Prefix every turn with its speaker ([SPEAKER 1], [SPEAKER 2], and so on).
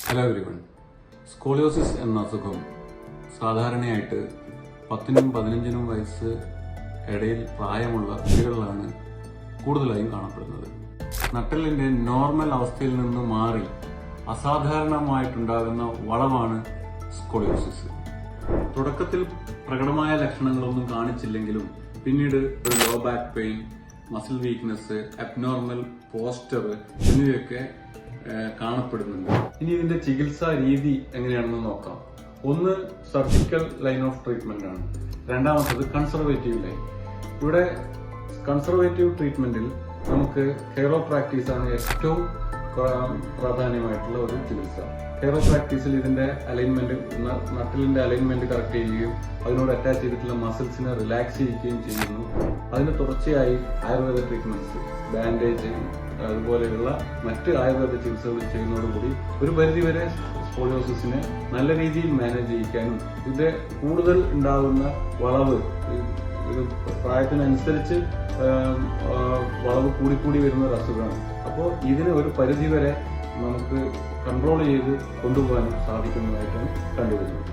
[SPEAKER 1] Hello everyone. Scoliosis എന്ന അസുഖം സാധാരണയായിട്ട് 10നും 15നും വയസ്സ് ഇടയിൽ പ്രായമുള്ള കുട്ടികളിലാണ് കൂടുതലായും കാണപ്പെടുന്നത്. നട്ടെല്ലിന്റെ നോർമൽ അവസ്ഥയിൽ നിന്ന് മാറി അസാധാരണമായിട്ടുണ്ടാകുന്ന വളവാണ് സ്കോളിയോസിസ്. തുടക്കത്തിൽ പ്രകടമായ ലക്ഷണങ്ങളൊന്നും കാണിച്ചില്ലെങ്കിലും പിന്നീട് ഒരു low back pain, muscle weakness, abnormal posture എന്നിവയൊക്കെ കാണപ്പെടുന്നുണ്ട്. ഇനി ഇതിന്റെ ചികിത്സാ രീതി എങ്ങനെയാണെന്ന് നോക്കാം. ഒന്ന് സർജിക്കൽ ലൈൻ ഓഫ് ട്രീറ്റ്മെന്റ് ആണ്. രണ്ടാമത്തത് കൺസർവേറ്റീവ് ലൈൻ. ഇവിടെ കൺസർവേറ്റീവ് ട്രീറ്റ്മെന്റിൽ നമുക്ക് കെയറോപ്രാക്ടീസ് ആണ് ഏറ്റവും പ്രാധാന്യമായിട്ടുള്ള ഒരു ചികിത്സ. കെയറോപ്രാക്ടീസിൽ ഇതിന്റെ അലൈൻമെന്റ്, നട്ടലിന്റെ അലൈൻമെന്റ് കറക്റ്റ് ചെയ്യുകയും അതിനോട് അറ്റാച്ച് ചെയ്തിട്ടുള്ള മസിൽസിനെ റിലാക്സ് ചെയ്യുകയും ചെയ്യുന്നു. അതിന് തുടർച്ചയായി ആയുർവേദ ട്രീറ്റ്മെന്റ്സ്, ബാൻഡേജ്, അതുപോലെയുള്ള മറ്റ് ആയുർവേദ ചികിത്സകൾ ചെയ്യുന്നതോടുകൂടി ഒരു പരിധിവരെ സ്കോളിയോസിസിനെ നല്ല രീതിയിൽ മാനേജ് ചെയ്യിക്കാനും ഇത് കൂടുതൽ ഉണ്ടാകുന്ന വളവ് ഒരു പ്രായത്തിനനുസരിച്ച് വളവ് കൂടിക്കൂടി വരുന്ന ഒരു അസുഖമാണ്. അപ്പോൾ ഇതിനെ ഒരു പരിധിവരെ നമുക്ക് കൺട്രോൾ ചെയ്ത് കൊണ്ടുപോകാനും സാധിക്കുന്നതായിട്ടാണ് കണ്ടുവരുന്നത്.